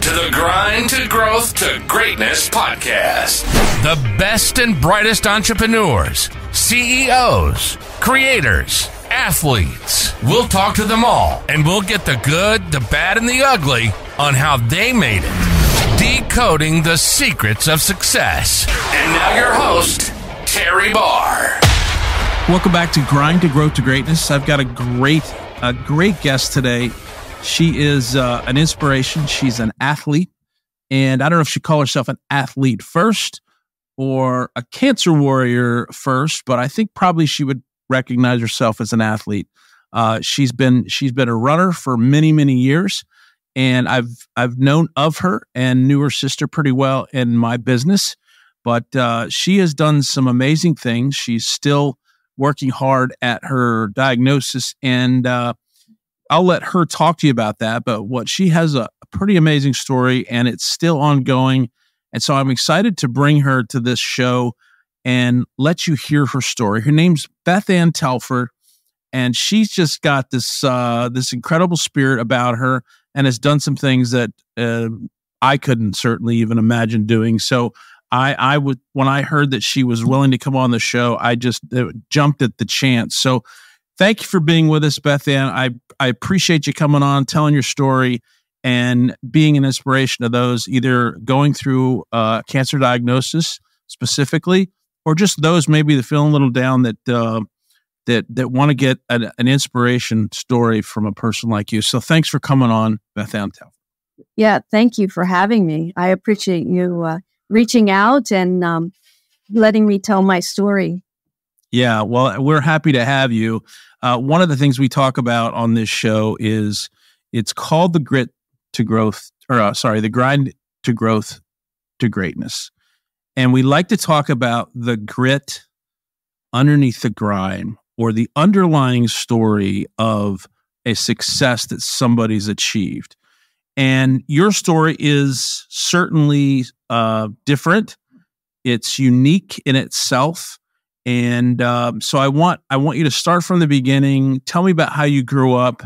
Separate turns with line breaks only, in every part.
to the Grind to Growth to Greatness podcast. The best and brightest entrepreneurs, CEOs, creators, athletes. We'll talk to them all, and we'll get the good, the bad, and the ugly on how they made it. Decoding the secrets of success. And now your host, Terry Barr.
Welcome back to Grind to Growth to Greatness. I've got a great guest today. She is an inspiration. She's an athlete, and I don't know if she'd call herself an athlete first or a cancer warrior first, but I think probably she would recognize herself as an athlete. She's been a runner for many years, and I've known of her and knew her sister pretty well in my business. But she has done some amazing things. She's still working hard at her diagnosis, and I'll let her talk to you about that. But what she has a pretty amazing story, and it's still ongoing. And so I'm excited to bring her to this show and let you hear her story. Her name's Beth Ann Telford, and she's just got this incredible spirit about her, and has done some things that I couldn't certainly even imagine doing. So I would, when I heard that she was willing to come on the show, I just jumped at the chance. So thank you for being with us, Beth Ann. I appreciate you coming on, telling your story, and being an inspiration to those either going through cancer diagnosis specifically, or just those maybe that feeling a little down that want to get an inspiration story from a person like you. So thanks for coming on, Beth Ann Telford.
Yeah, thank you for having me. I appreciate you reaching out and letting me tell my story.
Yeah, well, we're happy to have you. One of the things we talk about on this show is it's called the Grind to Growth to Greatness. And we like to talk about the grit underneath the grind, or the underlying story of a success that somebody's achieved. And your story is certainly different. It's unique in itself. And so I want you to start from the beginning. Tell me about how you grew up.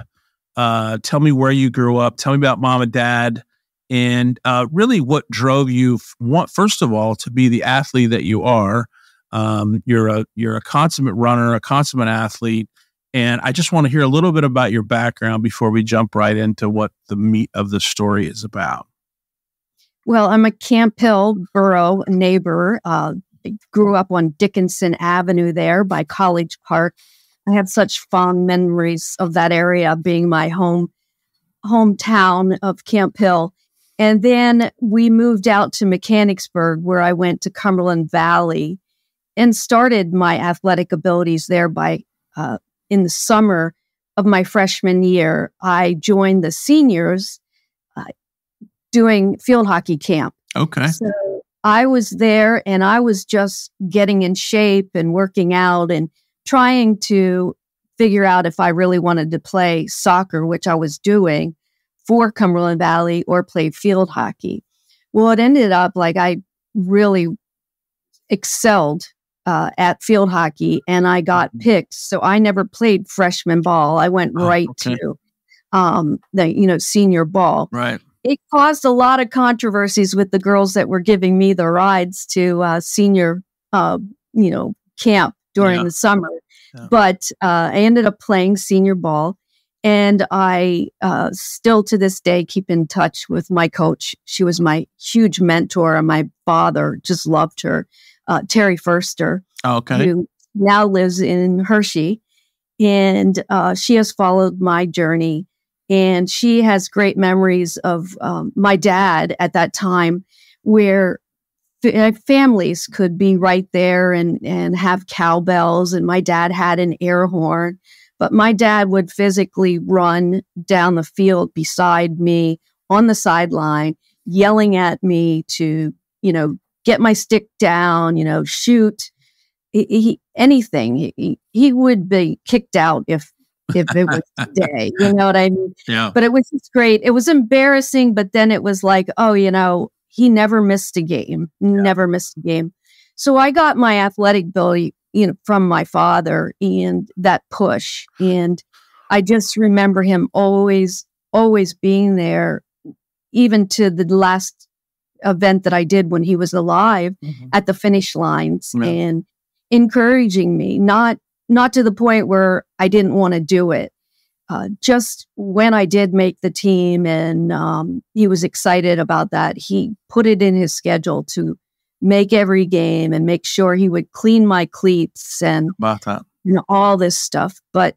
Tell me where you grew up. Tell me about mom and dad, and really what drove you, first of all, to be the athlete that you are. You're a consummate runner, a consummate athlete. And I just want to hear a little bit about your background before we jump right into what the meat of the story is about.
Well, I'm a Camp Hill borough neighbor. I grew up on Dickinson Avenue there by College Park. I have such fond memories of that area being my hometown of Camp Hill. And then we moved out to Mechanicsburg, where I went to Cumberland Valley and started my athletic abilities there by in the summer of my freshman year. I joined the seniors doing field hockey camp.
Okay.
So I was there, and I was just getting in shape and working out and trying to figure out if I really wanted to play soccer, which I was doing for Cumberland Valley, or play field hockey. Well, it ended up like I really excelled at field hockey, and I got picked. So I never played freshman ball. I went right to the senior ball.
Right.
It caused a lot of controversies with the girls that were giving me the rides to senior camp during the summer. Yeah. But I ended up playing senior ball, and I still to this day keep in touch with my coach. She was my huge mentor, and my father just loved her. Terry Furster, who now lives in Hershey, and she has followed my journey, and she has great memories of my dad at that time, where families could be right there and have cowbells, and my dad had an air horn, but my dad would physically run down the field beside me on the sideline, yelling at me to, get my stick down, shoot, anything. He would be kicked out if it was today, you know what I mean?
Yeah.
But it was just great. It was embarrassing, but then it was like, he never missed a game, never missed a game. So I got my athletic ability, from my father, and that push. And I just remember him always being there even to the last event that I did when he was alive at the finish lines and encouraging me, not to the point where I didn't want to do it. Just when I did make the team and he was excited about that, he put it in his schedule to make every game and make sure he would clean my cleats and all this stuff. But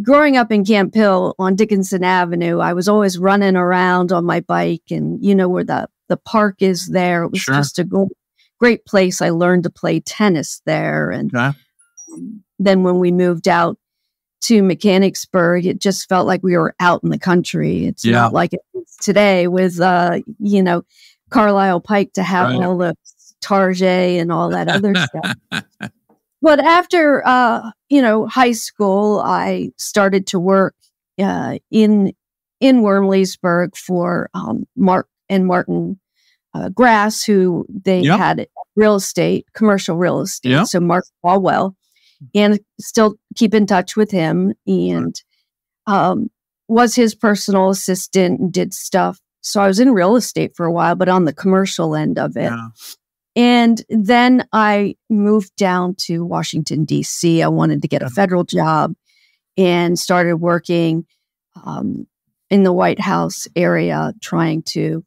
growing up in Camp Hill on Dickinson Avenue, I was always running around on my bike, and where the park is there. It was just a great place. I learned to play tennis there. And then when we moved out to Mechanicsburg, it just felt like we were out in the country. It's not like it is today with, Carlisle Pike to have all the Target and all that other stuff. But after, high school, I started to work in Wormleysburg for Mark and Martin Grass, who they had commercial real estate. So Mark Falwell, and still keep in touch with him, and was his personal assistant and did stuff. So I was in real estate for a while, but on the commercial end of it. And then I moved down to Washington, D.C. I wanted to get a federal job and started working in the White House area, trying to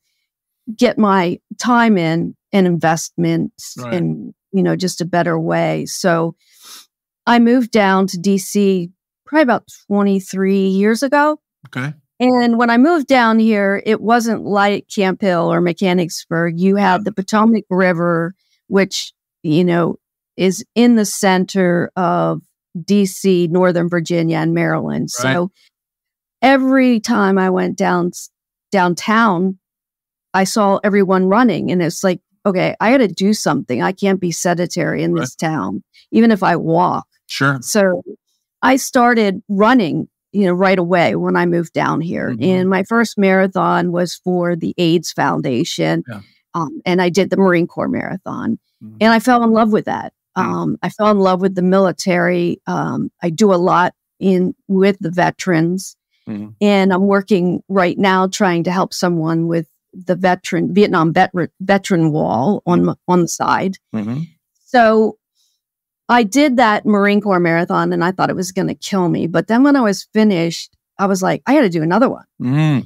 get my time in and investments in, just a better way. So I moved down to D.C. probably about 23 years ago.
Okay.
And when I moved down here, it wasn't like Camp Hill or Mechanicsburg. You had the Potomac River, which, is in the center of DC, Northern Virginia, and Maryland. So every time I went downtown, I saw everyone running. And it's like, okay, I got to do something. I can't be sedentary in this town, even if I walk.
Sure.
So I started running right away when I moved down here. And my first marathon was for the AIDS Foundation. And I did the Marine Corps Marathon. And I fell in love with that. I fell in love with the military. I do a lot with the veterans. And I'm working right now trying to help someone with the Vietnam veteran wall on the side. So I did that Marine Corps marathon, and I thought it was going to kill me. But then when I was finished, I was like, I got to do another one.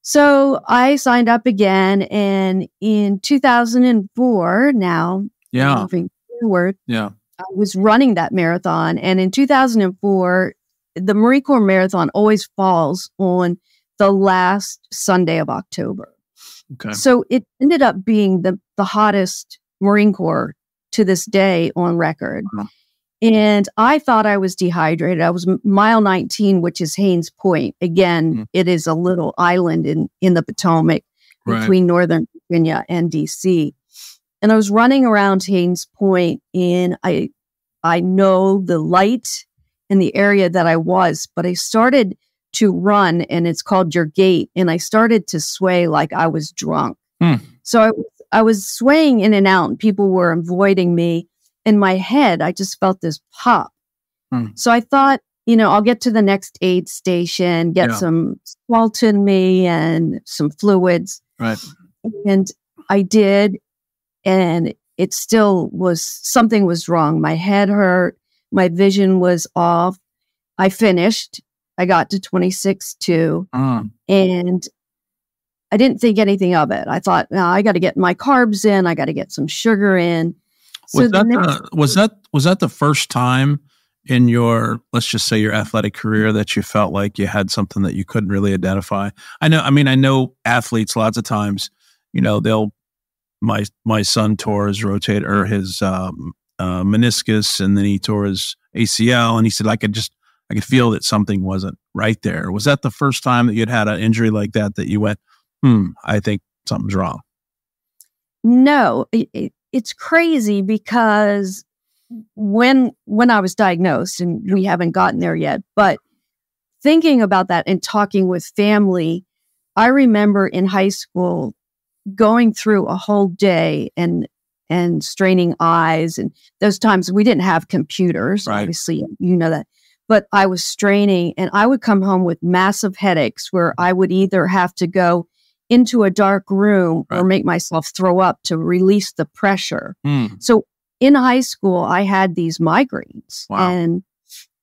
So I signed up again. And in 2004, now moving forward, I was running that marathon. And in 2004, the Marine Corps marathon always falls on the last Sunday of October. Okay. So it ended up being the hottest Marine Corps to this day on record. And I thought I was dehydrated. I was mile 19, which is Haynes Point. Again, it is a little island in the Potomac between Northern Virginia and DC. And I was running around Haynes Point, and I know the light in the area that I was, but I started to run, and it's called your gait. And I started to sway like I was drunk. So I was swaying in and out, and people were avoiding me. In my head, I just felt this pop. So I thought, I'll get to the next aid station, get some salt in me and some fluids. And I did. And it still something was wrong. My head hurt. My vision was off. I finished. I got to 26.2. And I didn't think anything of it. I thought, no, I got to get my carbs in. I got to get some sugar in. So
was that the first time in your, let's just say, your athletic career that you felt like you had something that you couldn't really identify? I know athletes lots of times, my son tore his rotator or his meniscus, and then he tore his ACL, and he said, I could feel that something wasn't right there. Was that the first time that you'd had an injury like that you went, I think something's wrong?
No, it's crazy because when I was diagnosed, and we haven't gotten there yet, but thinking about that and talking with family, I remember in high school going through a whole day and straining eyes, and those times we didn't have computers, obviously, that. but I was straining, and I would come home with massive headaches where I would either have to go into a dark room or make myself throw up to release the pressure. So in high school, I had these migraines, and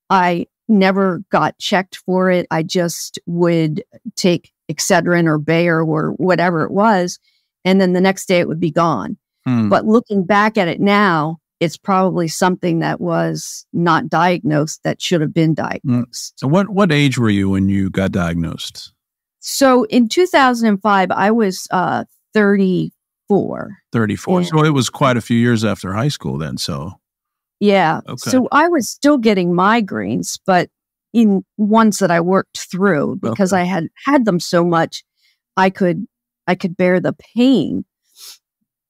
I never got checked for it. I just would take Excedrin or Bayer or whatever it was, and then the next day it would be gone. But looking back at it now, it's probably something that was not diagnosed that should have been diagnosed.
So what age were you when you got diagnosed?
So in 2005, I was 34.
34. So it was quite a few years after high school then. So
yeah.
Okay.
So I was still getting migraines, but in ones that I worked through because I had them so much, I could bear the pain.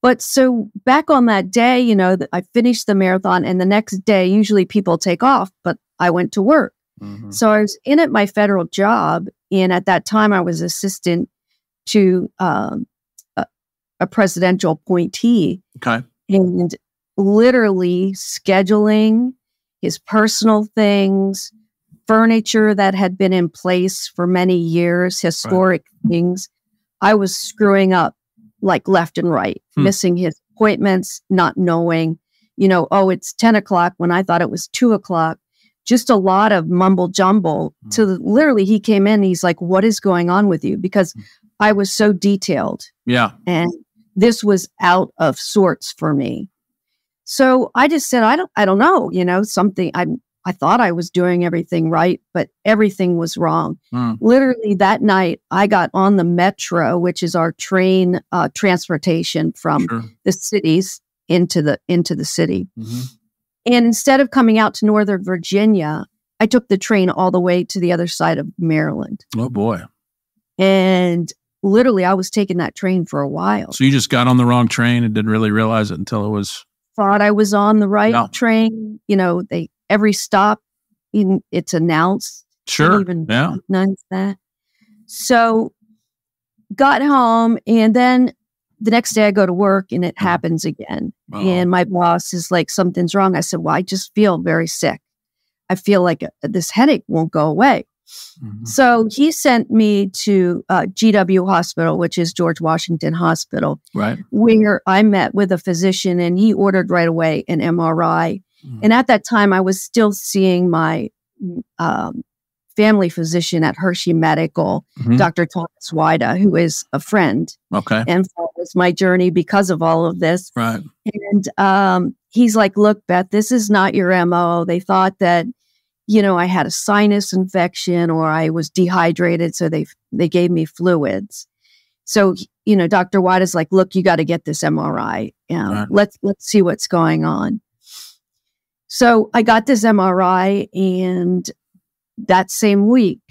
But so back on that day, you know, I finished the marathon, and the next day, usually people take off, but I went to work. So I was in at my federal job, and at that time I was assistant to a presidential appointee.
Okay.
And literally scheduling his personal things, furniture that had been in place for many years, historic things. I was screwing up like left and right, missing his appointments, not knowing, you know, oh, it's 10 o'clock when I thought it was 2 o'clock. Just a lot of mumble jumble to literally he came in and he's like, what is going on with you? Because I was so detailed. Yeah. And this was out of sorts for me. So I just said, I don't know, you know, something I thought I was doing everything right, but everything was wrong. Literally that night I got on the metro, which is our train transportation from the cities into the city. And instead of coming out to Northern Virginia, I took the train all the way to the other side of Maryland.
Oh boy.
And literally I was taking that train for a while.
So you just got on the wrong train and didn't really realize it until it was...
Thought I was on the right train. You know, every stop, it's announced.
Sure.
Even announce that. So got home, and then the next day I go to work, and it happens again. And my boss is like, something's wrong. I said, well, I just feel very sick. I feel like this headache won't go away. So he sent me to GW Hospital, which is George Washington Hospital, where I met with a physician, and he ordered right away an MRI. And at that time, I was still seeing my family physician at Hershey Medical, Dr. Thomas Wida, who is a friend. And follows my journey because of all of this. And he's like, look, Beth, this is not your MO. They thought that, you know, I had a sinus infection or I was dehydrated. So they gave me fluids. So, you know, Dr. White is like, look, you got to get this MRI. Let's see what's going on. So I got this MRI, and that same week,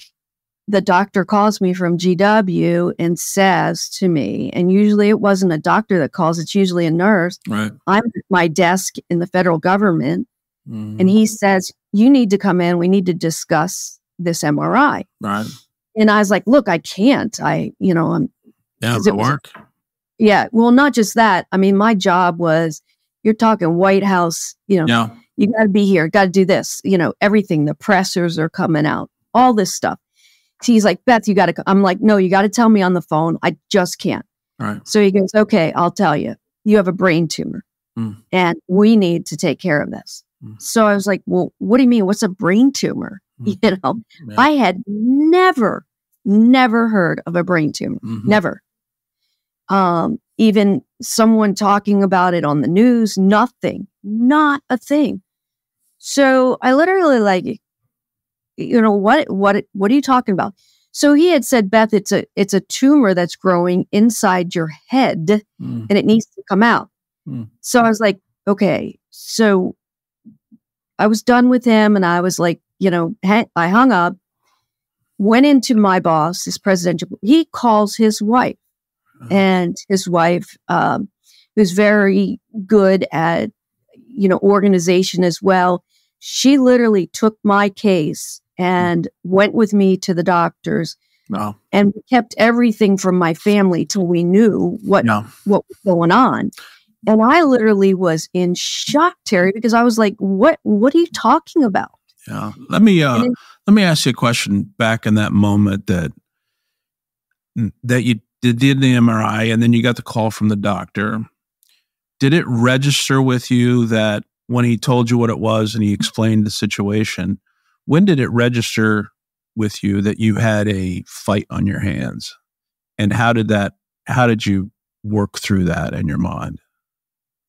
the doctor calls me from GW and says to me, and usually it wasn't a doctor that calls, it's usually a nurse. I'm at my desk in the federal government. And he says, you need to come in. We need to discuss this MRI. And I was like, look, I can't. I'm
at work.
Well, not just that. I mean, my job was, you're talking White House, you know, you got to be here, got to do this, you know, everything. The pressers are coming out, all this stuff. He's like, Beth, you got to, I'm like, no, you got to tell me on the phone. I just can't. So he goes, okay, I'll tell you. You have a brain tumor and we need to take care of this. So I was like, well, what do you mean? What's a brain tumor? You know, I had never heard of a brain tumor. Never. Even someone talking about it on the news, nothing, not a thing. So I literally like, you know, what are you talking about? So he had said, Beth, it's a tumor that's growing inside your head and it needs to come out. So I was like, okay. So I was done with him, and I was like, you know, I hung up, went into my boss, his presidential, he calls his wife, and his wife, who's very good at, you know, organization as well. She literally took my case and went with me to the doctors and kept everything from my family till we knew what was going on. And I literally was in shock, Terry, because I was like, what are you talking about?
Yeah. Let me ask you a question back in that moment that you did the MRI and then you got the call from the doctor. Did it register with you that when he told you what it was and he explained the situation, when did it register with you that you had a fight on your hands? And how did you work through that in your mind?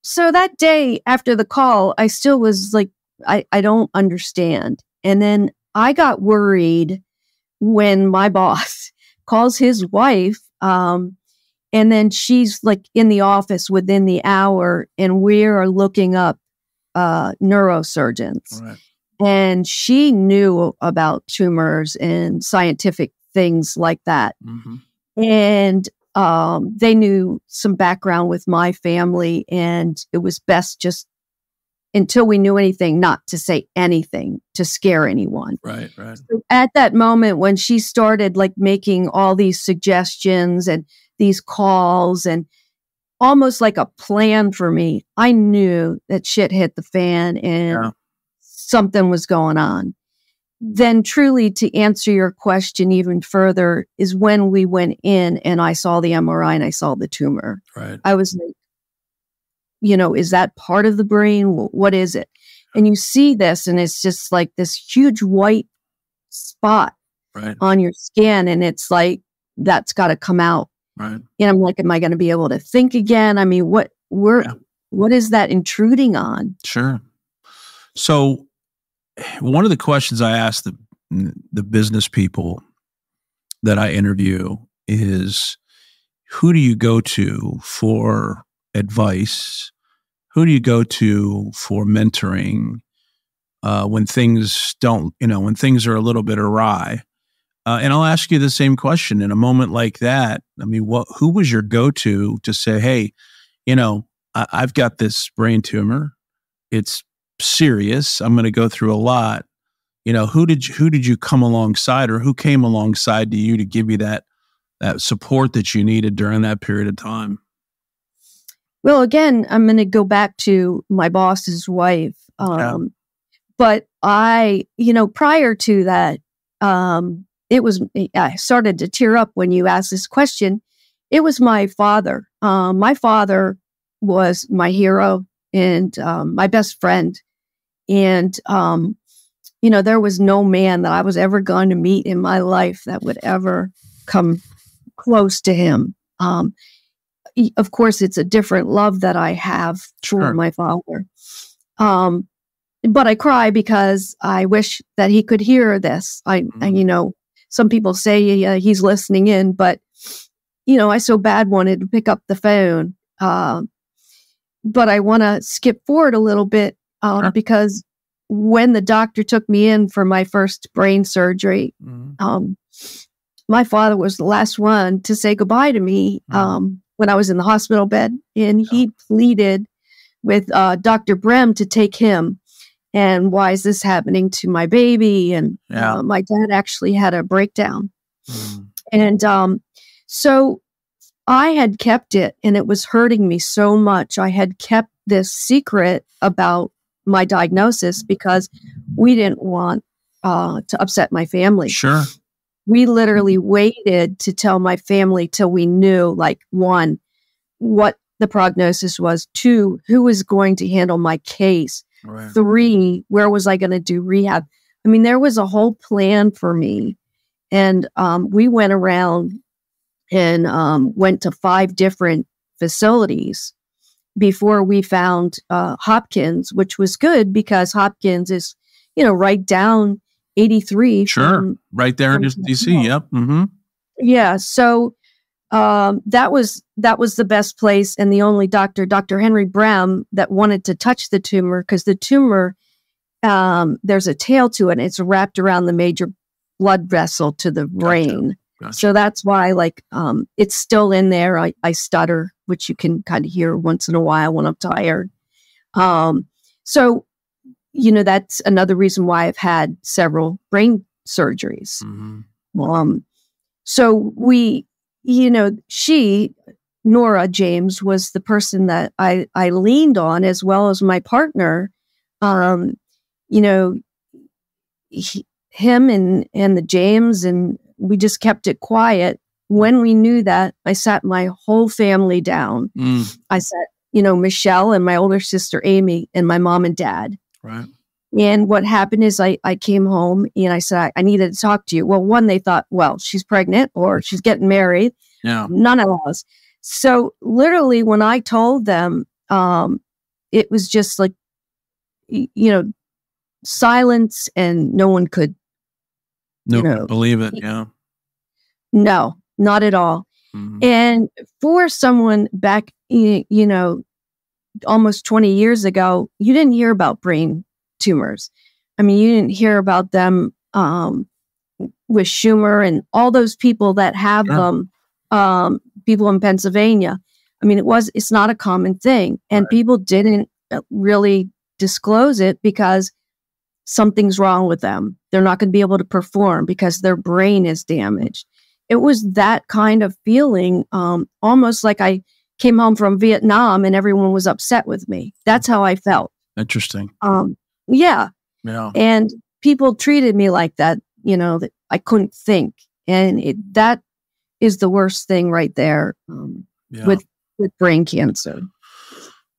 So that day after the call, I still was like, I don't understand. And then I got worried when my boss calls his wife, and then she's like in the office within the hour, and we are looking up neurosurgeons.
Right.
And she knew about tumors and scientific things like that.
Mm-hmm.
And they knew some background with my family, and it was best just until we knew anything, not to say anything to scare anyone.
Right, right.
So at that moment, when she started like making all these suggestions and these calls and almost like a plan for me, I knew that shit hit the fan and something was going on. Then truly, to answer your question even further, is when we went in and I saw the MRI and I saw the tumor.
Right.
I was like, is that part of the brain? What is it? And you see this, and it's just like this huge white spot on your skin. And it's like, that's got to come out.
Right.
And I'm like, am I going to be able to think again? I mean, what is that intruding on?
Sure. So one of the questions I ask the business people that I interview is, who do you go to for advice? Who do you go to for mentoring when things don't, when things are a little bit awry? And I'll ask you the same question in a moment like that. I mean, who was your go-to to say, hey, I've got this brain tumor. It's serious. I'm going to go through a lot. Who did you come alongside, or who came alongside to you to give you that support that you needed during that period of time?
Well, again, I'm going to go back to my boss's wife. But I, prior to that, I started to tear up when you asked this question. It was my father. My father was my hero and my best friend. And, there was no man that I was ever going to meet in my life that would ever come close to him. Of course, it's a different love that I have for my father. But I cry because I wish that he could hear this. Some people say he's listening in, but, I so bad wanted to pick up the phone. But I want to skip forward a little bit because when the doctor took me in for my first brain surgery, my father was the last one to say goodbye to me when I was in the hospital bed. And he pleaded with Dr. Brem to take him. And why is this happening to my baby? And my dad actually had a breakdown. And so I had kept it, and it was hurting me so much. I had kept this secret about my diagnosis because we didn't want to upset my family.
Sure.
We literally waited to tell my family till we knew, like, 1, what the prognosis was, 2, who was going to handle my case, 3, where was I going to do rehab? I mean, there was a whole plan for me. And we went around and went to 5 different facilities before we found Hopkins, which was good because Hopkins is, right down 83.
Sure. Right there in DC. Yep. Mm-hmm.
Yeah. So that was the best place, and the only doctor, Dr. Henry Brem, that wanted to touch the tumor, because the tumor, there's a tail to it, and it's wrapped around the major blood vessel to the brain. Gotcha. So that's why, it's still in there. I stutter, which you can kind of hear once in a while when I'm tired. So, that's another reason why I've had several brain surgeries.
Mm-hmm.
So we, Nora James, was the person that I leaned on, as well as my partner. him and the James, and we just kept it quiet. When we knew that, I sat my whole family down. I sat, Michelle and my older sister, Amy, and my mom and dad.
Right.
And what happened is I came home and I said, I needed to talk to you. Well, one, they thought, well, she's pregnant or she's getting married.
Yeah.
None of those. So literally when I told them, it was just like, silence, and no one could.
Could believe it. Yeah.
No, not at all. Mm-hmm. And for someone back, almost 20 years ago, you didn't hear about brain tumors. I mean, you didn't hear about them with Schumer and all those people that have them, people in Pennsylvania. I mean, it's not a common thing. And people didn't really disclose it because something's wrong with them. They're not going to be able to perform because their brain is damaged. It was that kind of feeling, almost like I came home from Vietnam and everyone was upset with me. That's how I felt.
Interesting.
Yeah.
Yeah.
And people treated me like that, that I couldn't think. And that is the worst thing right there with brain cancer.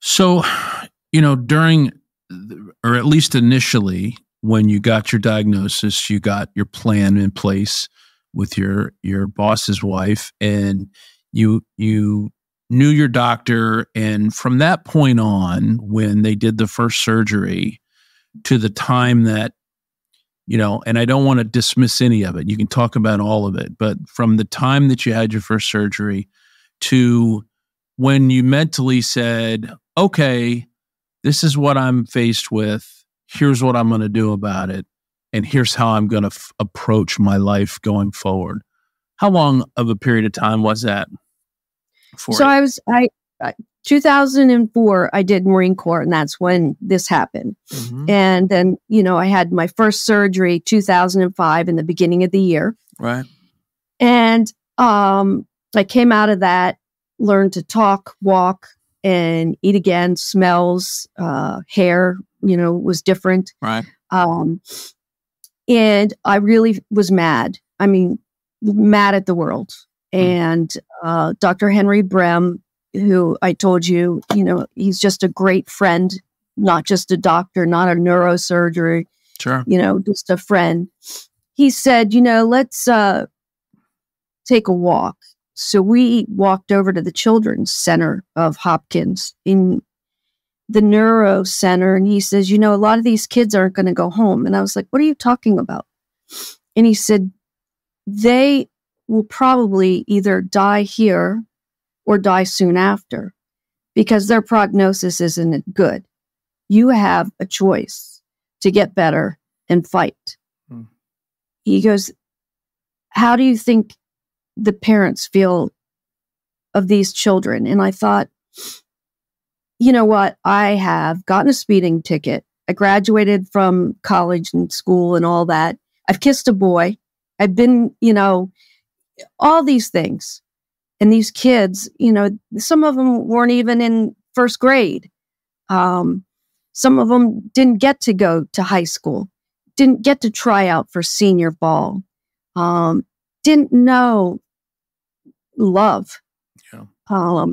So, during, or at least initially, when you got your diagnosis, you got your plan in place with your boss's wife, and you knew your doctor. And from that point on, when they did the first surgery to the time that, and I don't want to dismiss any of it, you can talk about all of it, but from the time that you had your first surgery to when you mentally said, okay, this is what I'm faced with, here's what I'm going to do about it, and here's how I'm going to approach my life going forward. How long of a period of time was that for you?
I 2004, I did Marine Corps, and that's when this happened. Mm-hmm. And then, I had my first surgery 2005 in the beginning of the year.
Right.
And I came out of that, learned to talk, walk, and eat again. Smells, hair, was different.
Right.
And I really was mad. I mean, mad at the world. And Dr. Henry Brem, who I told you, he's just a great friend, not just a doctor, not a neurosurgery,
sure,
just a friend. He said, let's take a walk. So we walked over to the Children's Center of Hopkins in the Neuro Center. And he says, a lot of these kids aren't going to go home. And I was like, what are you talking about? And he said, they will probably either die here or die soon after because their prognosis isn't good. You have a choice to get better and fight. He goes, how do you think the parents feel of these children? And I thought, you know what? I have gotten a speeding ticket. I graduated from college and school and all that. I've kissed a boy. I've been, all these things. And these kids, some of them weren't even in first grade. Some of them didn't get to go to high school, didn't get to try out for senior ball, didn't know love. Yeah.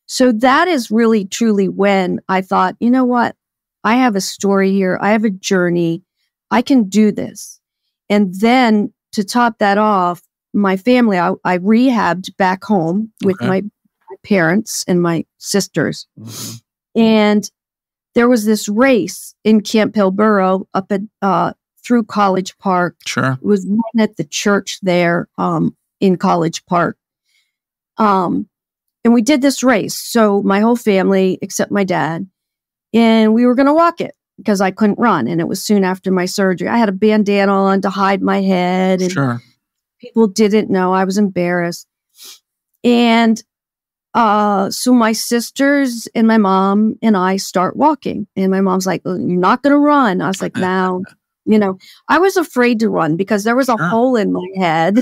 So that is really, truly when I thought, you know what? I have a story here. I have a journey. I can do this. And then to top that off, my family, I rehabbed back home with my parents and my sisters. Mm-hmm. And there was this race in Camp Hill Borough up at through College Park.
Sure.
It was run at the church there in College Park. And we did this race. So my whole family, except my dad, and we were going to walk it because I couldn't run. And it was soon after my surgery. I had a bandana on to hide my head. And
sure.
People didn't know. I was embarrassed. And so my sisters and my mom and I start walking. And my mom's like, you're not going to run. I was like, no. I was afraid to run because there was a hole in my head.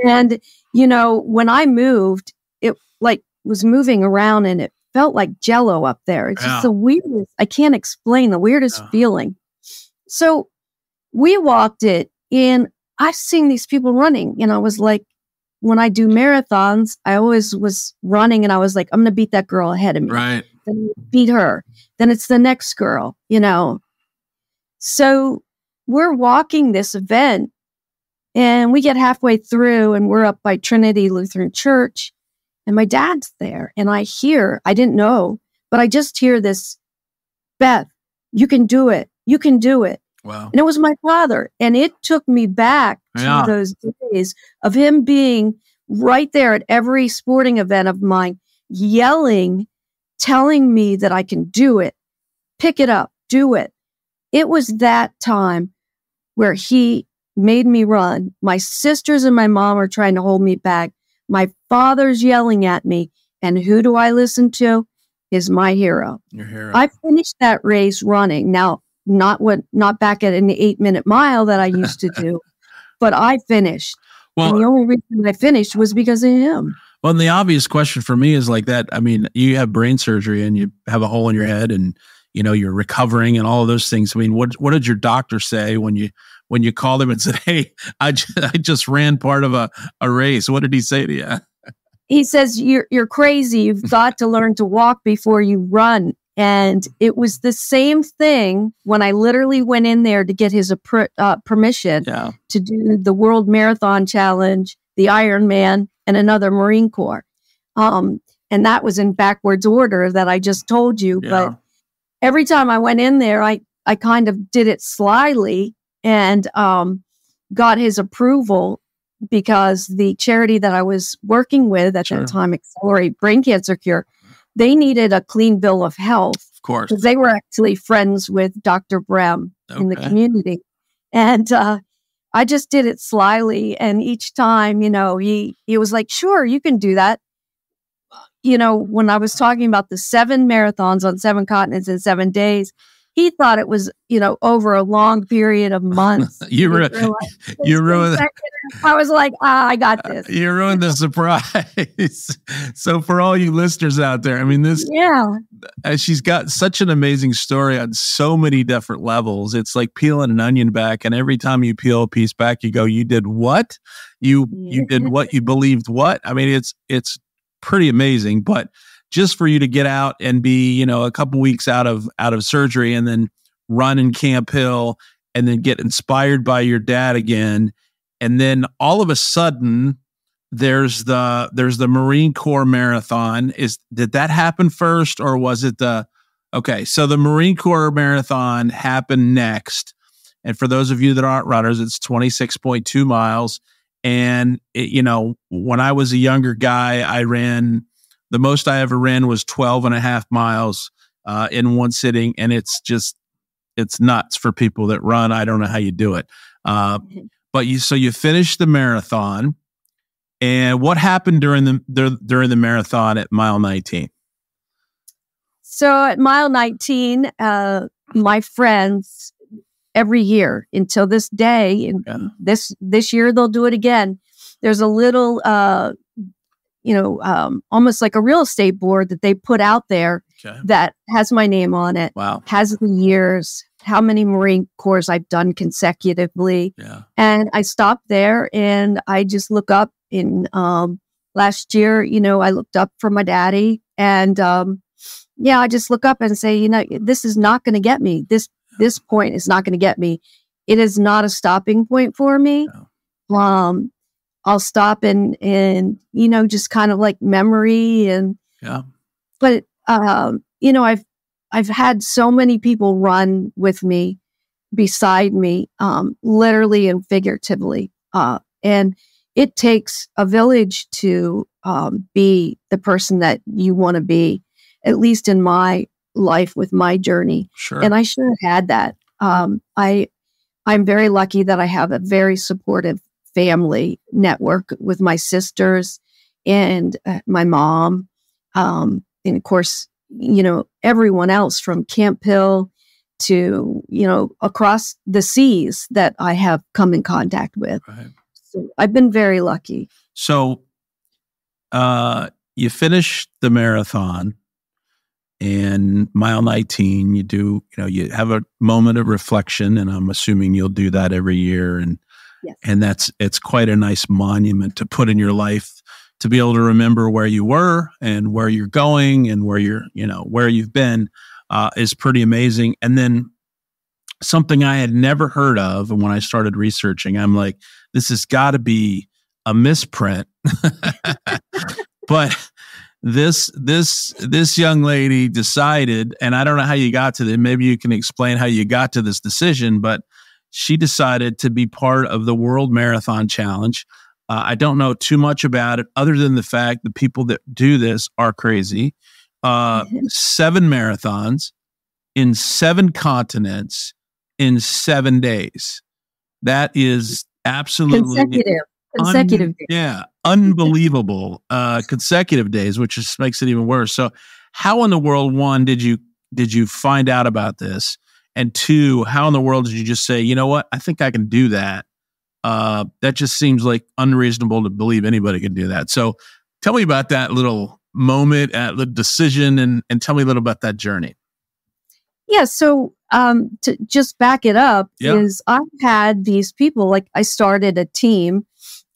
And, when I moved, it was moving around and it felt like jello up there. It's just the weirdest. I can't explain the weirdest feeling. So we walked it, and I've seen these people running, and I was like, when I do marathons, I always was running, and I was like, I'm going to beat that girl ahead of me.
Right.
Then beat her. Then it's the next girl, So we're walking this event, and we get halfway through, and we're up by Trinity Lutheran Church, and my dad's there, and I didn't know, but I just hear this, Beth, you can do it. You can do it.
Wow.
And it was my father. And it took me back to those days of him being right there at every sporting event of mine, yelling, telling me that I can do it, pick it up, do it. It was that time where he made me run. My sisters and my mom are trying to hold me back. My father's yelling at me. And who do I listen to? Is my hero.
Your hero.
I finished that race running. Now, not back at an 8-minute mile that I used to do, but I finished. Well, and the only reason I finished was because of him.
Well, and the obvious question for me is like that. I mean, you have brain surgery and you have a hole in your head, and you're recovering and all of those things. I mean, what did your doctor say when you called him and said, "Hey, I just ran part of a race"? What did he say to you?
He says, "You're crazy. You've got to learn to walk before you run." And it was the same thing when I literally went in there to get his permission to do the World Marathon Challenge, the Ironman, and another Marine Corps. And that was in backwards order that I just told you. Yeah. But every time I went in there, I kind of did it slyly and got his approval, because the charity that I was working with at that time, Accelerate Brain Cancer Cure, they needed a clean bill of health.
Of course.
Because they were actually friends with Dr. Brem in the community. And I just did it slyly. And each time, he was like, "Sure, you can do that." When I was talking about the 7 marathons on 7 continents in 7 days, he thought it was, over a long period of months.
You ruined.
I was like, I got this.
You ruined the surprise. So for all you listeners out there, I mean, she's got such an amazing story on so many different levels. It's like peeling an onion back, and every time you peel a piece back, you go, "You did what? You did what? You believed what?" I mean, it's pretty amazing. But just for you to get out and be, a couple weeks out of surgery, and then run in Camp Hill, and then get inspired by your dad again, and then all of a sudden there's the Marine Corps Marathon. Did that happen first, or was it so the Marine Corps Marathon happened next? And for those of you that aren't runners, it's 26.2 miles. And when I was a younger guy, the most I ever ran was 12.5 miles in one sitting. And it's nuts for people that run. I don't know how you do it. But you finished the marathon, and what happened during the marathon at mile 19?
So at mile 19, my friends, every year until this day, and this year they'll do it again. There's a little, almost like a real estate board that they put out there that has my name on it.
Wow.
Has the years, how many Marine Corps I've done consecutively. Yeah. And I stopped there, and I just look up in last year, I looked up for my daddy, and I just look up and say, this is not going to get me. This point is not going to get me. It is not a stopping point for me. No. I'll stop and just kind of like memory but I've had so many people run with me, beside me, literally and figuratively. And it takes a village to be the person that you want to be, at least in my life with my journey.
Sure.
And I should have had that. I'm very lucky that I have a very supportive family network with my sisters and my mom. And of course, everyone else from Camp Hill to, across the seas that I have come in contact with. Right. So I've been very lucky.
So you finished the marathon, and mile 19, you have a moment of reflection, and I'm assuming you'll do that every year. And,
yes.
And it's quite a nice monument to put in your life, to be able to remember where you were and where you're going and where where you've been, is pretty amazing. And then something I had never heard of. And when I started researching, I'm like, this has got to be a misprint. But this young lady decided, and I don't know how you got to that. Maybe you can explain how you got to this decision, but she decided to be part of the World Marathon Challenge. I don't know too much about it other than the fact the people that do this are crazy. 7 marathons in 7 continents in 7 days. That is absolutely
consecutive days.
Yeah, unbelievable. Consecutive days, which just makes it even worse. So how in the world, one, did you find out about this? And two, how in the world did you just say, you know what, I think I can do that? That just seems like unreasonable to believe anybody can do that. So tell me about that little moment, the decision, and tell me a little about that journey.
Yeah. So to just back it up, is I've had these people, like I started a team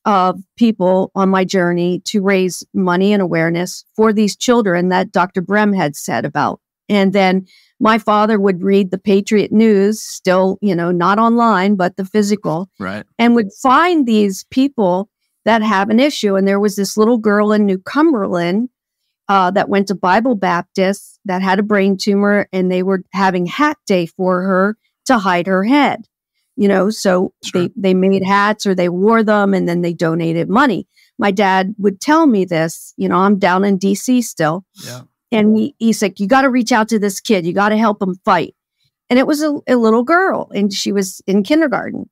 of people on my journey to raise money and awareness for these children that Dr. Brem had said about. And then my father would read the Patriot News, still, not online, but the physical,
right,
and would find these people that have an issue. And there was this little girl in New Cumberland that went to Bible Baptist that had a brain tumor, and they were having hat day for her to hide her head. So
sure.
they made hats, or they wore them, and then they donated money. My dad would tell me this, I'm down in DC still.
Yeah.
And he's like, you got to reach out to this kid. You got to help him fight. And it was a little girl, and she was in kindergarten.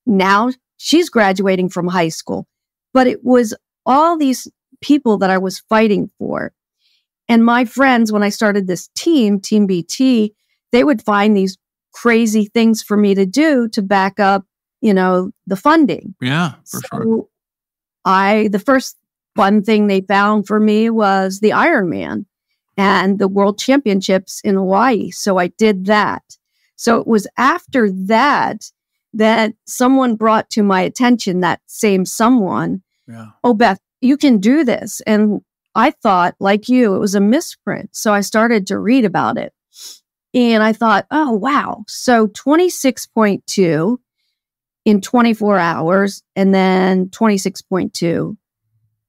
Now she's graduating from high school, but it was all these people that I was fighting for. And my friends, when I started this team BT, they would find these crazy things for me to do to back up, the funding.
Yeah, for sure.
The first fun thing they found for me was the Ironman and the World Championships in Hawaii. So I did that. So it was after that someone brought to my attention, that same someone, oh, Beth, you can do this. And I thought, like you, it was a misprint. So I started to read about it. And I thought, oh, wow. So 26.2 in 24 hours, and then 26.2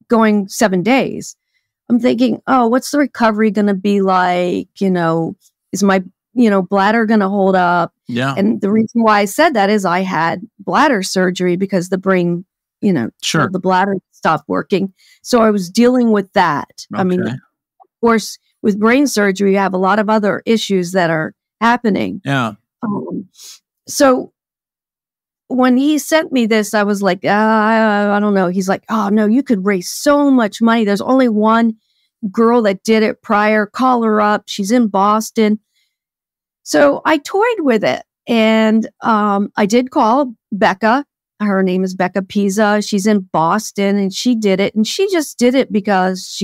going 7 days. I'm thinking, oh, what's the recovery going to be like? Is my, bladder going to hold up?
Yeah.
And the reason why I said that is I had bladder surgery because the brain,
sure,
the bladder stopped working. So I was dealing with that.
Okay.
I mean, of course, with brain surgery, you have a lot of other issues that are happening.
Yeah.
So when he sent me this, I was like, I don't know. He's like, oh, no, you could raise so much money. There's only one girl that did it prior. Call her up. She's in Boston. So I toyed with it. And I did call Becca. Her name is Becca Pisa. She's in Boston, and she did it. And she just did it because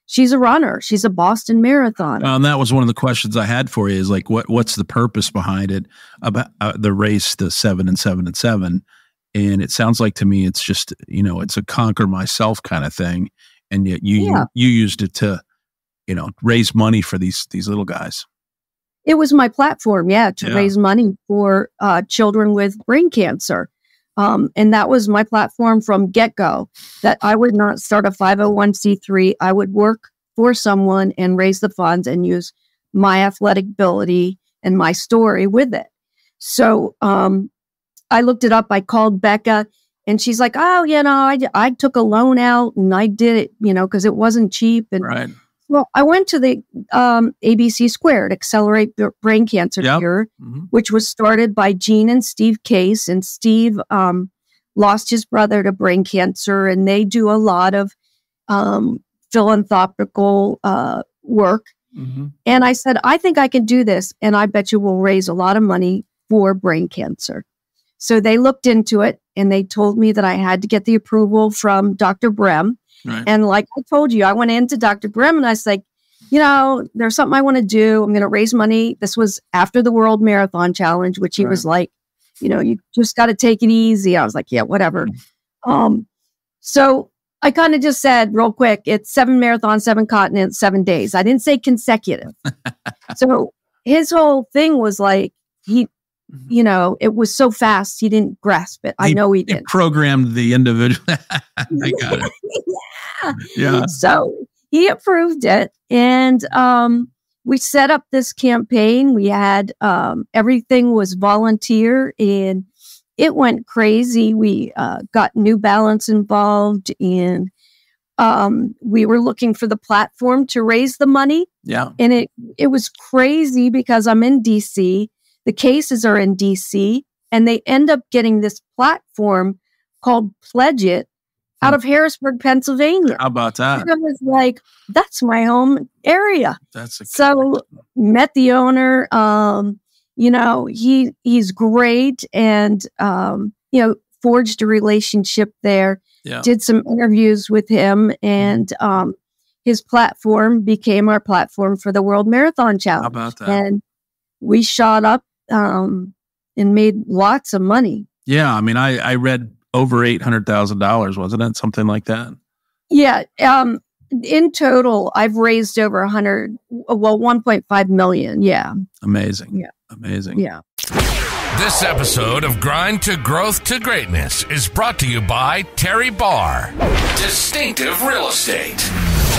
she's a runner. She's a Boston Marathon.
And that was one of the questions I had for you, is like, what's the purpose behind it, about the race, the 7 and 7 and 7? And it sounds like to me, it's just, it's a conquer myself kind of thing. And yet you used it to, raise money for these little guys.
It was my platform, to raise money for children with brain cancer. And that was my platform from get-go, that I would not start a 501c3. I would work for someone and raise the funds and use my athletic ability and my story with it. So I looked it up. I called Becca, and she's like, oh, I took a loan out and I did it, because it wasn't cheap. And
right.
Well, I went to the ABC Squared, Accelerate Brain Cancer Cure, which was started by Gene and Steve Case. And Steve lost his brother to brain cancer, and they do a lot of philanthropical work. Mm-hmm. And I said, I think I can do this, and I bet you will raise a lot of money for brain cancer. So they looked into it, and they told me that I had to get the approval from Dr. Brem.
Right.
And like I told you, I went into Dr. Brem and I was like, there's something I want to do. I'm going to raise money. This was after the World Marathon Challenge, which he was like, you just got to take it easy. I was like, yeah, whatever. So I kind of just said real quick, it's 7 marathons, 7 continents, 7 days. I didn't say consecutive. So his whole thing was like, it was so fast. He didn't grasp it. I know he didn't.
Programmed the individual. I got it. Yeah.
So he approved it. And we set up this campaign. We had everything was volunteer and it went crazy. We got New Balance involved and we were looking for the platform to raise the money.
Yeah.
And it was crazy because I'm in DC. The cases are in DC and they end up getting this platform called Pledge It out of Harrisburg, Pennsylvania.
How about that?
I was like, that's my home area. So met the owner. He's great and, forged a relationship there. Yeah. Did some interviews with him and his platform became our platform for the World Marathon Challenge.
How about that?
And we shot up and made lots of money.
Yeah. I mean, I read over $800,000, wasn't it? Something like that.
Yeah. In total, I've raised over 1.5 million. Yeah.
Amazing.
Yeah.
Amazing.
Yeah.
This episode of Grind to Growth to Greatness is brought to you by Terry Barr, Distinctive Real Estate,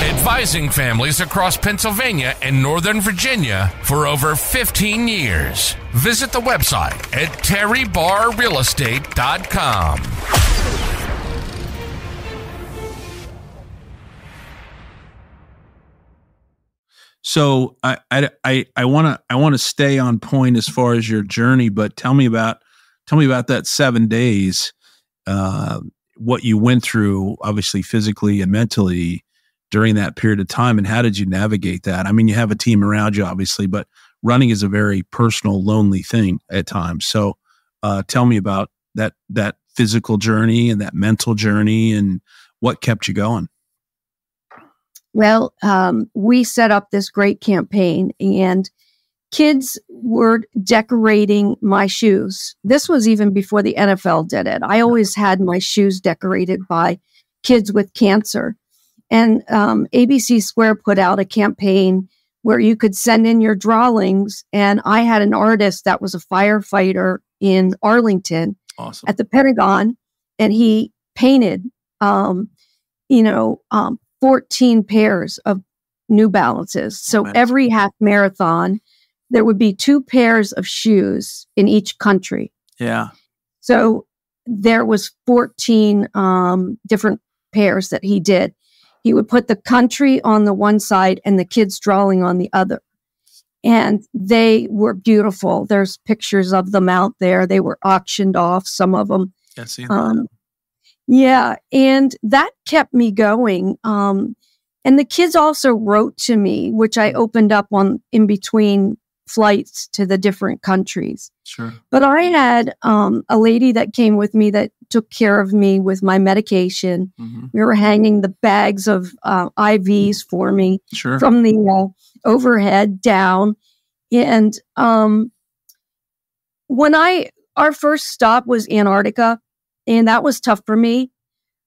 advising families across Pennsylvania and Northern Virginia for over 15 years. Visit the website at terrybarrealestate.com.
So I want to stay on point as far as your journey, but tell me about that 7 days, what you went through, obviously physically and mentally during that period of time, and how did you navigate that? I mean, you have a team around you, obviously, but running is a very personal, lonely thing at times. So tell me about that physical journey and that mental journey and what kept you going.
Well, we set up this great campaign and kids were decorating my shoes. This was even before the NFL did it. I always had my shoes decorated by kids with cancer. And ABC Square put out a campaign where you could send in your drawings. And I had an artist that was a firefighter in Arlington at the Pentagon. And he painted, 14 pairs of New Balances. So every half marathon, there would be 2 pairs of shoes in each country.
Yeah.
So there was 14 different pairs that he did. He would put the country on the one side and the kids drawing on the other. And they were beautiful. There's pictures of them out there. They were auctioned off, some of them.
I've seen that.
Yeah, and that kept me going. And the kids also wrote to me, which I opened up on in between flights to the different countries.
Sure.
But I had a lady that came with me that took care of me with my medication. Mm-hmm. We were hanging the bags of IVs for me from the overhead down. And when our first stop was Antarctica, and that was tough for me.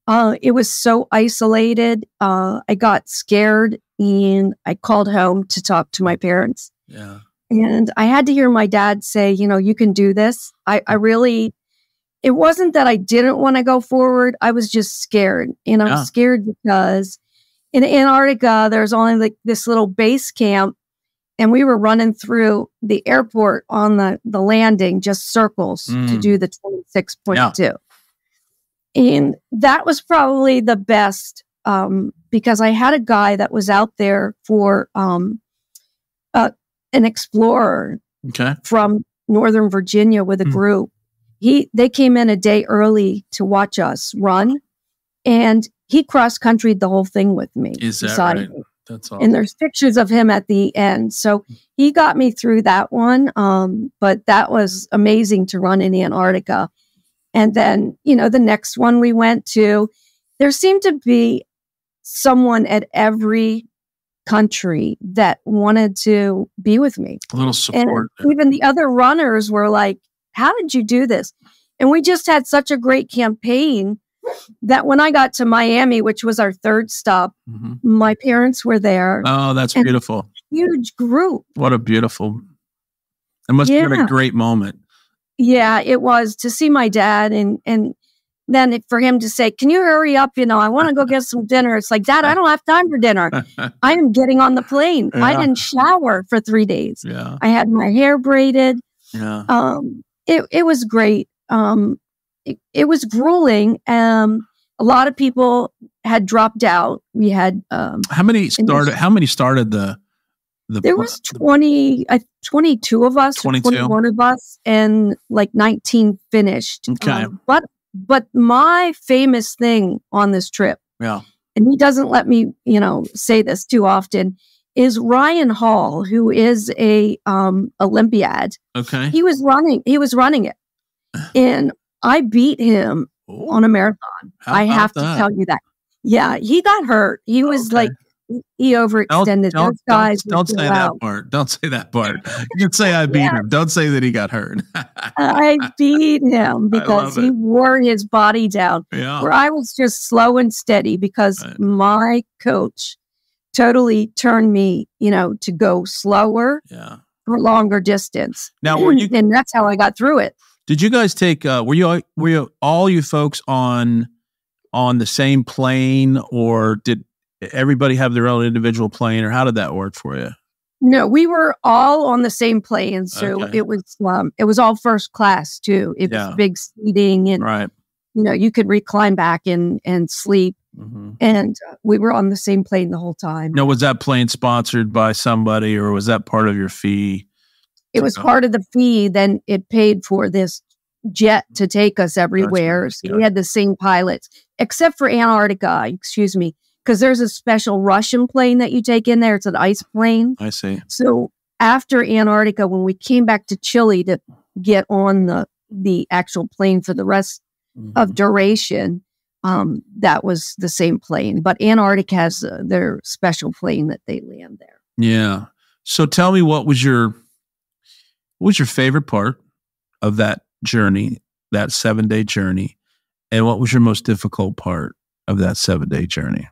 It was so isolated. I got scared and I called home to talk to my parents.
Yeah.
And I had to hear my dad say, you can do this. It wasn't that I didn't want to go forward. I was just scared. And I'm scared because in Antarctica, there's only like this little base camp. And we were running through the airport on the landing, just circles to do the 26.2. Yeah. And that was probably the best because I had a guy that was out there for an explorer from Northern Virginia with a group. They came in a day early to watch us run, and he cross-countryed the whole thing with me.
Is that right? That's awesome.
And there's pictures of him at the end. So he got me through that one. But that was amazing to run in Antarctica. And then, the next one we went to, there seemed to be someone at every country that wanted to be with me.
A little support.
And even the other runners were like, how did you do this? And we just had such a great campaign that when I got to Miami, which was our third stop, my parents were there.
Oh, that's beautiful.
Huge group.
What a beautiful, it must have been a great moment.
Yeah, it was, to see my dad and then for him to say, can you hurry up? You know, I want to go get some dinner. It's like, Dad, I don't have time for dinner. I am getting on the plane. Yeah. I didn't shower for 3 days.
Yeah.
I had my hair braided.
Yeah.
It was great. It was grueling. A lot of people had dropped out. We had
how many started the
there was 22 of us, 21 of us, and like 19 finished.
Okay.
But my famous thing on this trip,
and
he doesn't let me, say this too often, is Ryan Hall, who is a Olympiad.
Okay.
He was running it. And I beat him on a marathon. I have to tell you that. Yeah, he got hurt. He was like, he overextended. Those guys
don't say that part. Don't say that part. You can say I beat him. Don't say that he got hurt.
I beat him because he wore his body down.
Yeah.
Where I was just slow and steady because my coach totally turned me, to go slower for longer distance.
Now,
and that's how I got through it.
Did you guys take? Were you all you folks on the same plane, or did everybody have their own individual plane, or how did that work for you?
No, we were all on the same plane, so it was all first class too. It was big seating, and you could recline back and sleep. And we were on the same plane the whole time.
Now, was that plane sponsored by somebody, or was that part of your fee?
It was part of the fee. Then it paid for this jet to take us everywhere. So we had the same pilots, except for Antarctica, because there's a special Russian plane that you take in there. It's an ice plane.
I see.
So after Antarctica, when we came back to Chile to get on the actual plane for the rest of duration, that was the same plane. But Antarctica has their special plane that they land there.
Yeah. So tell me, what was your favorite part of that journey, that 7-day journey? And what was your most difficult part of that 7-day journey?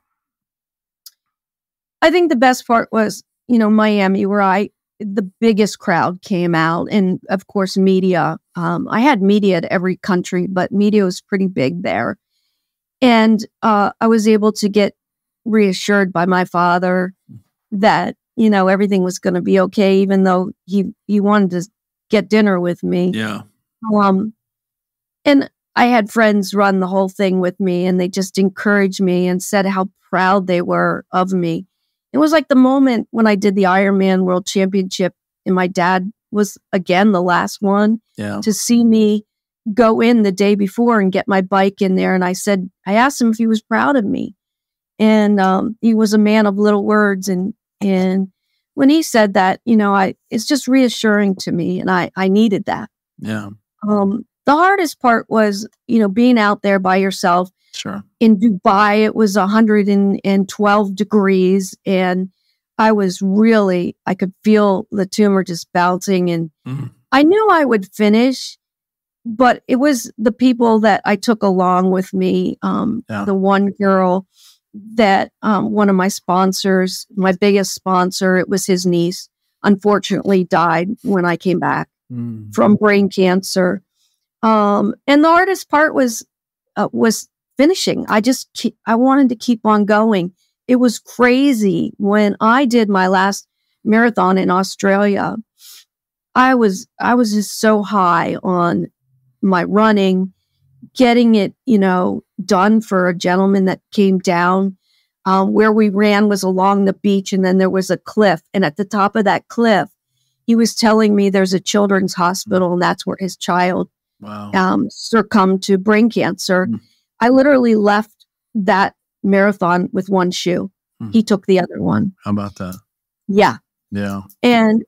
I think the best part was, Miami, where the biggest crowd came out. And of course, media. I had media at every country, but media was pretty big there. And I was able to get reassured by my father that, everything was going to be okay, even though he wanted to get dinner with me.
Yeah.
And I had friends run the whole thing with me, and they just encouraged me and said how proud they were of me. It was like the moment when I did the Ironman World Championship, and my dad was again the last one to see me go in the day before and get my bike in there. And I asked him if he was proud of me. And he was a man of little words. And when he said that, it's just reassuring to me. And I needed that.
Yeah.
The hardest part was, being out there by yourself.
Sure.
In Dubai, it was 112 degrees. And I could feel the tumor just bouncing. And I knew I would finish. But it was the people that I took along with me. The one girl that one of my sponsors, my biggest sponsor, it was his niece, unfortunately died when I came back from brain cancer. And the hardest part was finishing. I wanted to keep on going. It was crazy. When I did my last marathon in Australia, I was just so high on my running, getting it, done for a gentleman that came down. Where we ran was along the beach, and then there was a cliff. And at the top of that cliff, he was telling me there's a children's hospital, and that's where his child succumbed to brain cancer. I literally left that marathon with one shoe. He took the other one.
How about that?
Yeah.
Yeah. And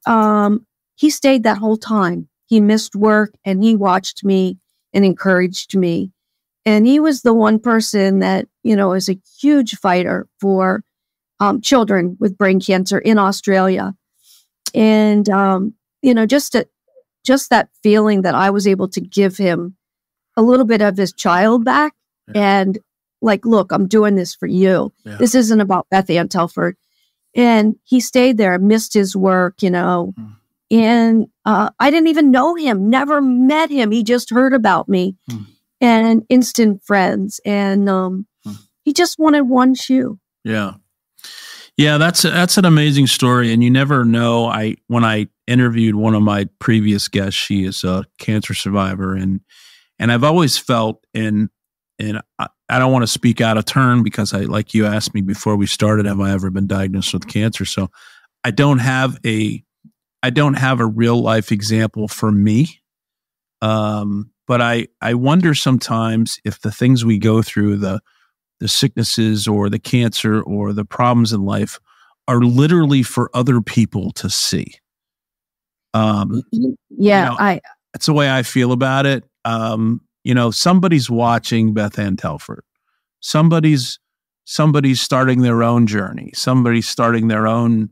he stayed that whole time. He missed work, and he watched me and encouraged me. And he was the one person that, is a huge fighter for children with brain cancer in Australia. And, just that feeling that I was able to give him a little bit of his child back and like, look, I'm doing this for you. Yeah. This isn't about Beth Ann Telford. And he stayed there, missed his work, and I didn't even know him, never met him. He just heard about me and instant friends. And he just wanted one shoe.
Yeah. Yeah, that's an amazing story. And you never know. When I interviewed one of my previous guests, she is a cancer survivor. And I've always felt, and I don't want to speak out of turn because like you asked me before we started, have I ever been diagnosed with cancer? So I don't have a real life example for me. But I wonder sometimes if the things we go through, the sicknesses or the cancer or the problems in life are literally for other people to see. That's the way I feel about it. Somebody's watching Beth Ann Telford. Somebody's starting their own journey. Somebody's starting their own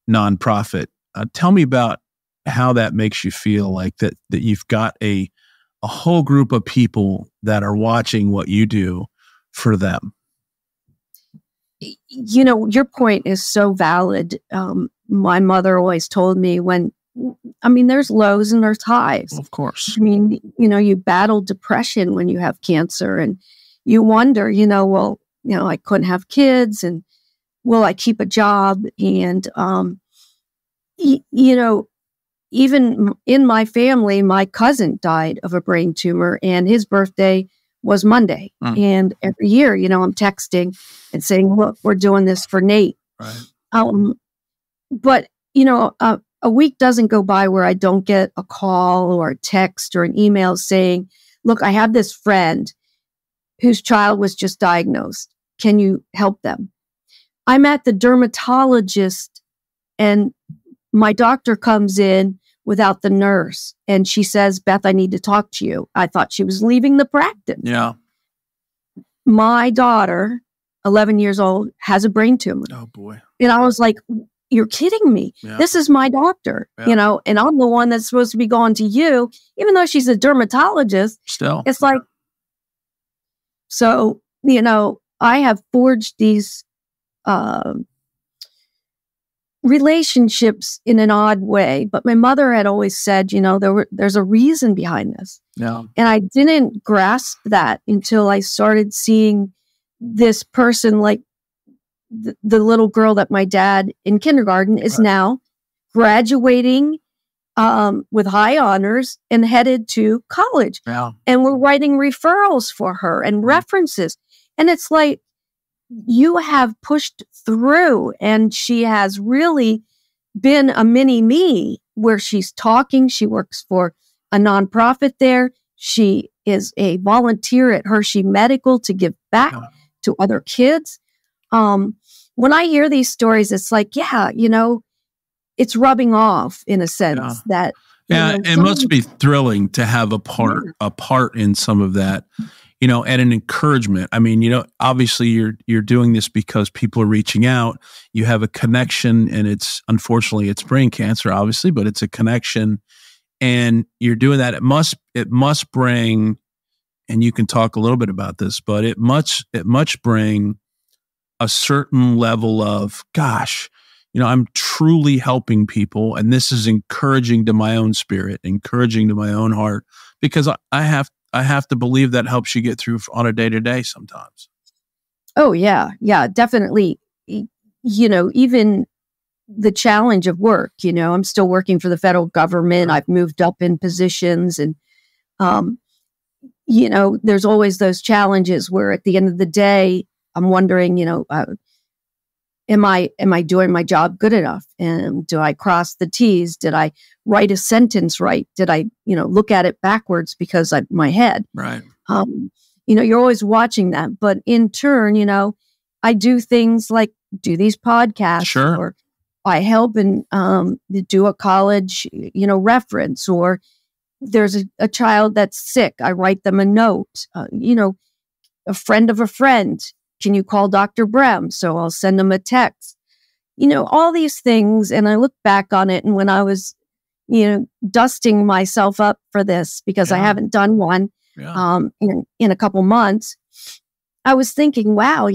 nonprofit. Tell me about how that makes you feel, like that you've got a whole group of people that are watching what you do for them.
Your point is so valid. My mother always told me there's lows and there's highs.
Of course.
You battle depression when you have cancer and you wonder, I couldn't have kids and will I keep a job? And, even in my family, my cousin died of a brain tumor and his birthday was Monday. And every year, I'm texting and saying, look, we're doing this for Nate.
Right.
But, a week doesn't go by where I don't get a call or a text or an email saying, look, I have this friend whose child was just diagnosed. Can you help them? I'm at the dermatologist and my doctor comes in without the nurse. And she says, Beth, I need to talk to you. I thought she was leaving the practice.
Yeah.
My daughter, 11 years old, has a brain tumor.
Oh, boy.
And I was like, you're kidding me.
Yeah.
This is my doctor, and I'm the one that's supposed to be going to you, even though she's a dermatologist.
Still.
It's like, so, I have forged these relationships in an odd way, but my mother had always said, there's a reason behind this.
Yeah.
And I didn't grasp that until I started seeing this person, like the little girl that my dad in kindergarten is now graduating with high honors and headed to college.
Yeah.
And we're writing referrals for her and references. And it's like, you have pushed through, and she has really been a mini me where she's talking. She works for a nonprofit there. She is a volunteer at Hershey Medical to give back to other kids. When I hear these stories, it's like, it's rubbing off in a sense that.
Yeah, it must be thrilling to have a part in some of that. And an encouragement. Obviously you're doing this because people are reaching out. You have a connection, and unfortunately it's brain cancer, obviously, but it's a connection, and you're doing that. It must bring, and you can talk a little bit about this, but it must bring a certain level of, gosh, I'm truly helping people, and this is encouraging to my own spirit, encouraging to my own heart, because I have to believe that helps you get through on a day-to-day sometimes.
Oh, yeah. Yeah, definitely. Even the challenge of work, I'm still working for the federal government. I've moved up in positions, and, there's always those challenges where at the end of the day, I'm wondering, am I doing my job good enough? And do I cross the T's? Did I write a sentence right? Did I, look at it backwards because my head?
Right.
You're always watching that. But in turn, I do things like do these podcasts.
Sure.
Or I help and do a college, reference, or there's a child that's sick. I write them a note. A friend of a friend can you call Dr. Brem? So I'll send him a text. All these things. And I look back on it. And when I was, dusting myself up for this, because I haven't done one in a couple months, I was thinking, wow,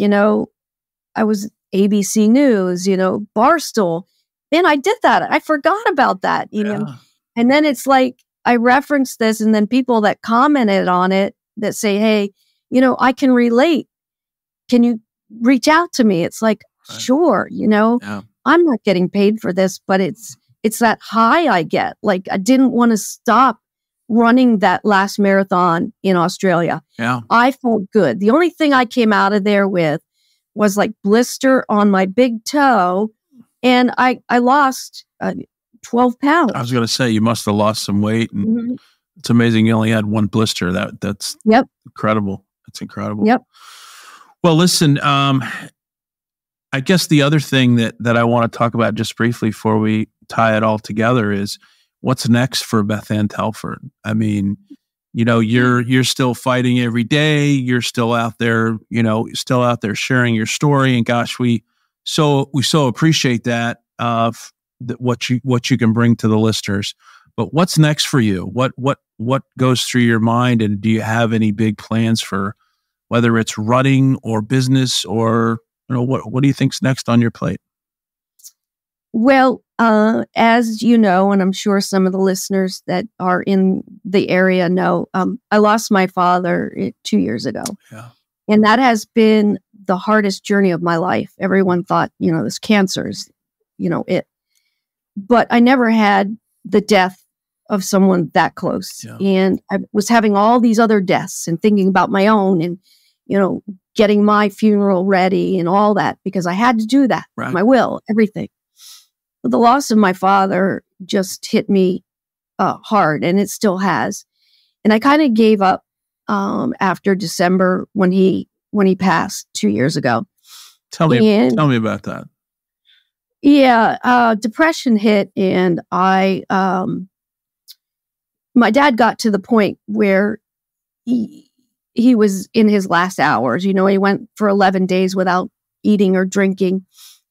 I was ABC News, Barstool. Man, I did that. I forgot about that, know. And then it's like, I referenced this, and then people that commented on it that say, hey, I can relate. Can you reach out to me? It's like, sure, I'm not getting paid for this, but it's that high I get. Like, I didn't want to stop running that last marathon in Australia.
Yeah.
I felt good. The only thing I came out of there with was like blister on my big toe, and I lost 12 pounds.
I was going to say, you must have lost some weight, and it's amazing you only had one blister. That's incredible. That's incredible.
Yep.
Well, listen, I guess the other thing that I want to talk about just briefly before we tie it all together is what's next for Beth Ann Telford. I mean, you're still fighting every day. You're still out there, sharing your story. And gosh, we so appreciate that, what you can bring to the listeners. But what's next for you? What goes through your mind? And do you have any big plans for whether it's running or business, or what do you think's next on your plate?
Well, as you know, and I'm sure some of the listeners that are in the area know, I lost my father 2 years ago.
Yeah.
And that has been the hardest journey of my life. Everyone thought, this cancer is, it. But I never had the death of someone that close. Yeah. And I was having all these other deaths and thinking about my own and, getting my funeral ready and all that, because I had to do that. Right. My will, everything. But the loss of my father just hit me hard, and it still has. And I kind of gave up after December when he passed 2 years ago.
Tell me about that.
Yeah, depression hit, and my dad got to the point where he was in his last hours. He went for 11 days without eating or drinking.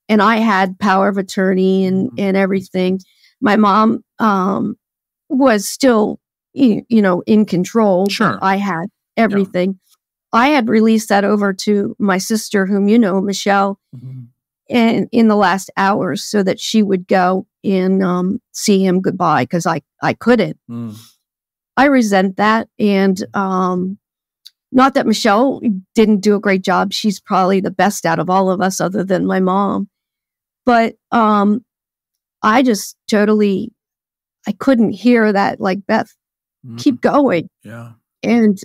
And I had power of attorney and everything. My mom was still, in control.
Sure.
I had everything. Yeah. I had released that over to my sister, whom Michelle, and in the last hours, so that she would go and see him goodbye, because I couldn't. I resent that. And not that Michelle didn't do a great job. She's probably the best out of all of us other than my mom. But I just totally, I couldn't hear that, like, Beth, keep going.
Yeah.
And,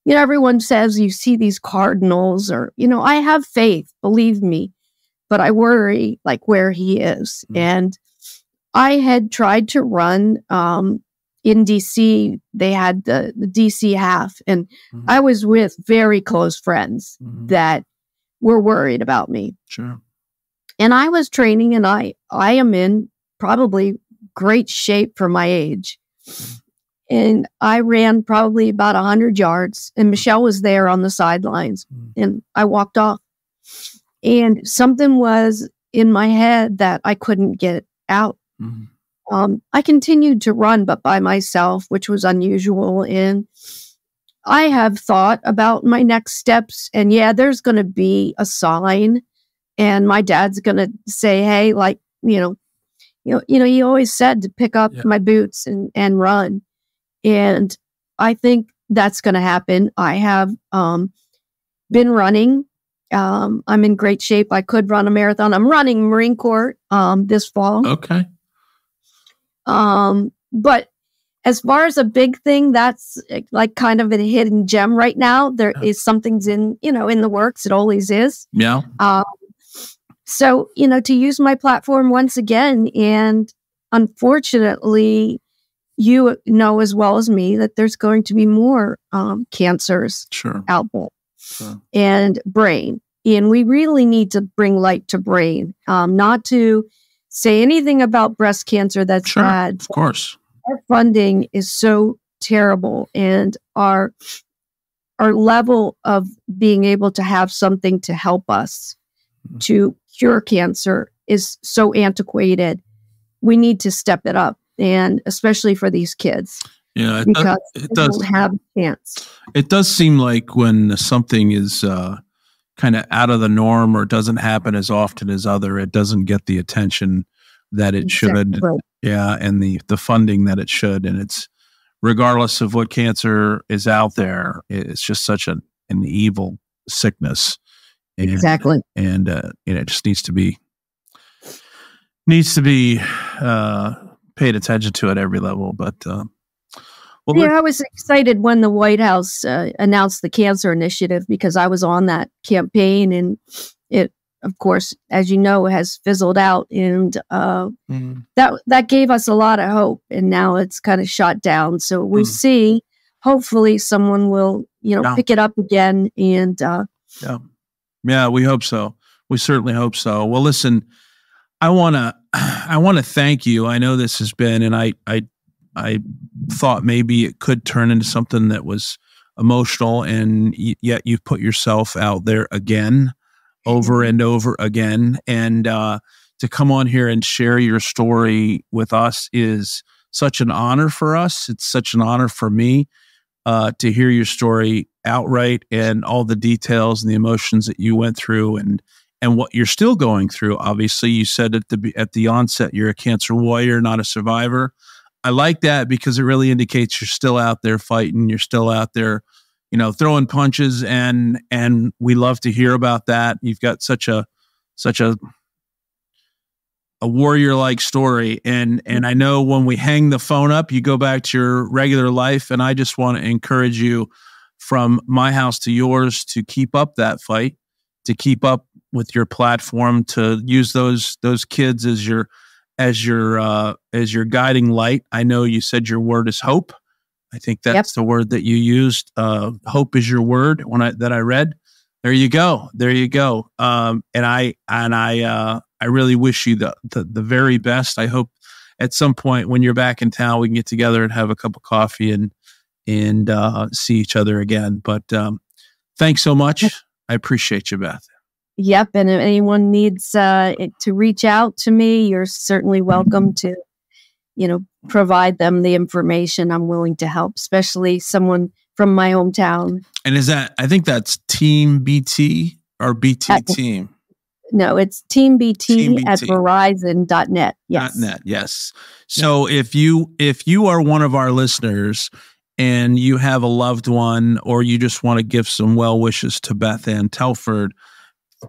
everyone says you see these cardinals, or, I have faith, believe me, but I worry, like, where he is. And I had tried to run in DC. They had the DC half, and I was with very close friends that were worried about me.
Sure.
And I was training, and I am in probably great shape for my age. And I ran probably about 100 yards, and Michelle was there on the sidelines, and I walked off. And something was in my head that I couldn't get out. I continued to run, but by myself, which was unusual. And I have thought about my next steps, and there's going to be a sign. And my dad's going to say, hey, like, he always said to pick up my boots and run. And I think that's going to happen. I have been running. I'm in great shape. I could run a marathon. I'm running Marine Corps this fall.
Okay.
But as far as a big thing, that's like kind of a hidden gem right now. There is something's in the works. It always is.
Yeah.
So, to use my platform once again, and unfortunately, you know as well as me that there's going to be more cancers out there. Sure. And brain. And we really need to bring light to brain, not to say anything about breast cancer that's bad.
Of course.
Our funding is so terrible, and our our level of being able to have something to help us to cure cancer is so antiquated. We need to step it up, and especially for these kids.
Yeah,
because it does don't have a chance.
It does seem like when something is kind of out of the norm or doesn't happen as often as other, it doesn't get the attention that it should.
Right.
Yeah, and the funding that it should. And it's regardless of what cancer is out there, it's just such an evil sickness. And,
exactly.
And it just needs to be paid attention to at every level. But
I was excited when the White House announced the cancer initiative, because I was on that campaign, and it, of course, as you know, has fizzled out, and that gave us a lot of hope, and now it's kind of shot down. So we see, hopefully, someone will pick it up again, and
yeah, we hope so. We certainly hope so. Well, listen, I want to thank you. I know this has been, and I thought maybe it could turn into something that was emotional, and yet you've put yourself out there again, over and over again. And to come on here and share your story with us is such an honor for us. It's such an honor for me to hear your story outright, and all the details and the emotions that you went through, and what you're still going through. Obviously, you said at the onset, you're a cancer warrior, not a survivor. I like that, because it really indicates you're still out there fighting. You're still out there, throwing punches, and we love to hear about that. You've got such a warrior-like story, and I know when we hang the phone up, you go back to your regular life, and I just want to encourage you, from my house to yours, to keep up that fight, to keep up with your platform, to use those kids as your guiding light. I know you said your word is hope. I think that's the word that you used. Hope is your word that I read. There you go. And I really wish you the very best. I hope at some point when you're back in town, we can get together and have a cup of coffee and see each other again. But thanks so much. I appreciate you, Beth.
Yep. And if anyone needs to reach out to me, you're certainly welcome to, provide them the information. I'm willing to help, especially someone from my hometown.
And I think that's teambt or BT team?
No, it's teambt at verizon.net. Yes.
.net, yes. So if you are one of our listeners and you have a loved one, or you just want to give some well wishes to Beth Ann Telford,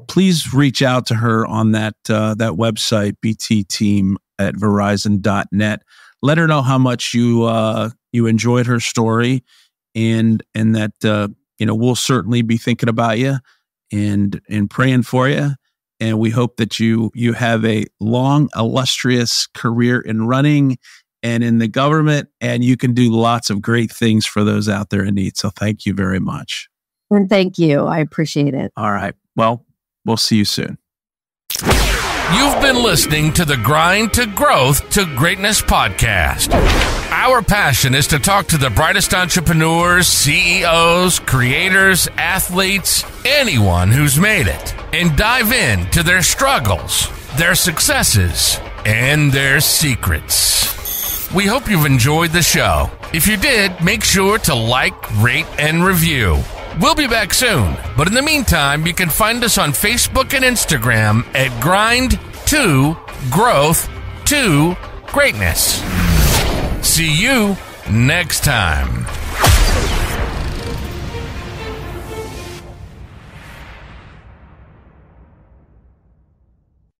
please reach out to her on that website, btteam at verizon.net. Let her know how much you enjoyed her story, and that we'll certainly be thinking about you and praying for you. And we hope that you have a long, illustrious career in running and in the government, and you can do lots of great things for those out there in need. So thank you very much.
And thank you. I appreciate it.
All right. Well, we'll see you soon.
You've been listening to the Grind to Growth to Greatness podcast. Our passion is to talk to the brightest entrepreneurs, CEOs, creators, athletes, anyone who's made it, and dive into their struggles, their successes, and their secrets. We hope you've enjoyed the show. If you did, make sure to like, rate, and review. We'll be back soon, but in the meantime, you can find us on Facebook and Instagram at Grind to Growth to Greatness. See you next time.